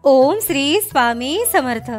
ओम श्री स्वामी समर्थ.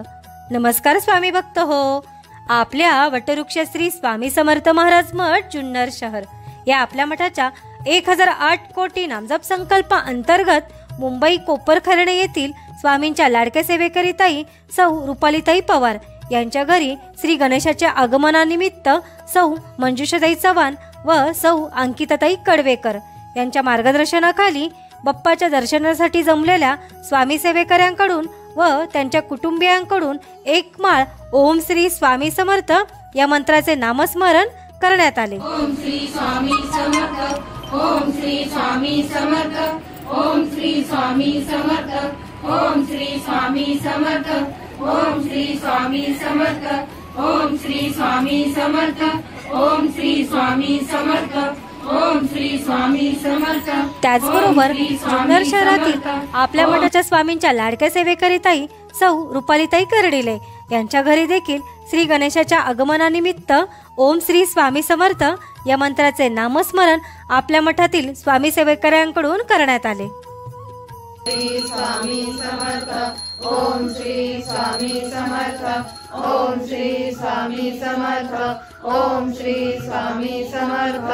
नमस्कार स्वामी भक्त हो. आपल्या वटवृक्ष श्री स्वामी समर्थ महाराज मठ जुन्नर शहर या आपल्या मठाच्या 1008 कोटी नामजप संकल्प अंतर्गत मुंबई कोपरखर्णे येथील स्वामींच्या लाडक्या सेवेकरिताई सौ रुपालीताई पवार यांच्या घरी श्री गणेशाच्या आगमनानिमित्त सौ मंजुषाताई चव्हाण व सौ अंकिताताई कडवेकर यांच्या मार्गदर्शनाखाली बाप्पाच्या दर्शनासाठी जमलेल्या स्वामी सेवेकऱ्यांकडून व त्यांच्या कुटुंबियांकडून एक माळ ओम श्री स्वामी समर्थ या मंत्राचे नामस्मरण करण्यात आले. ओम श्री स्वामी समर्थ, ओम श्री स्वामी समर्थ, ओम श्री स्वामी समर्थ, ओम श्री स्वामी समर्थ, ओम श्री स्वामी समर्थ, ओम श्री स्वामी समर्थ, ओम श्री स्वामी समर्थ, ओम श्री स्वामी समर्थ. त्याचबरोबर जुन्नर शहरातील आपल्या मठाच्या स्वामींच्या लाडक्या सेवेकरिताई सौ रुपालीताई कर्डिले यांच्या घरी देखील श्री गणेशाच्या आगमनानिमित्त ओम श्री स्वामी समर्थ या मंत्राचे नामस्मरण आपल्या मठातील स्वामी सेवेकऱ्यांकडून करण्यात आले. श्री स्वामी समर्थ, ओम श्री स्वामी समर्थ, ओम श्री स्वामी समर्थ, ओम श्री स्वामी समर्थ,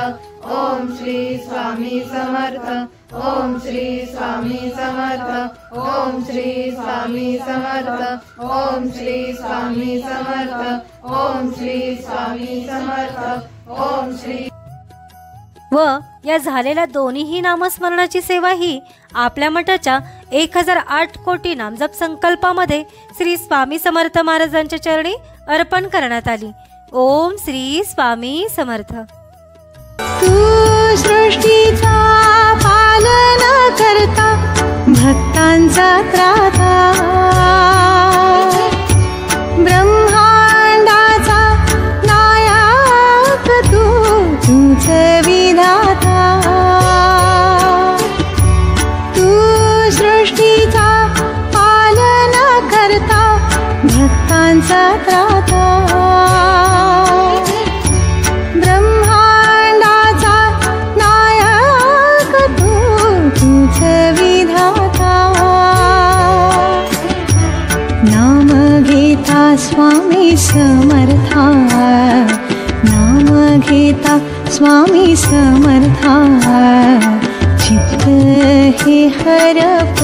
ओम श्री स्वामी समर्थ, ओम श्री स्वामी समर्थ, ओम श्री स्वामी समर्थ, ओम श्री स्वामी समर्थ, ओम श्री स्वामी समर्थ, ओम श्री. व या झालेल्या दोन्हीही नामस्मरणाची सेवा ही आपल्या मठाच्या 1008 कोटी नामजप संकल्पामध्ये श्री स्वामी समर्थ महाराजांच्या चरणी अर्पण करण्यात आली. ओम श्री स्वामी समर्थ. तू सृष्टीचा पालन करता भक्तांचा त्राता, ब्रह्मांडाचा नायक तूच विधाता. तू सृष्टीचा पालन करता भक्तांचा त्राता, स्वामी समर्था, नाम घेता स्वामी समर्था, चित्त हे हरप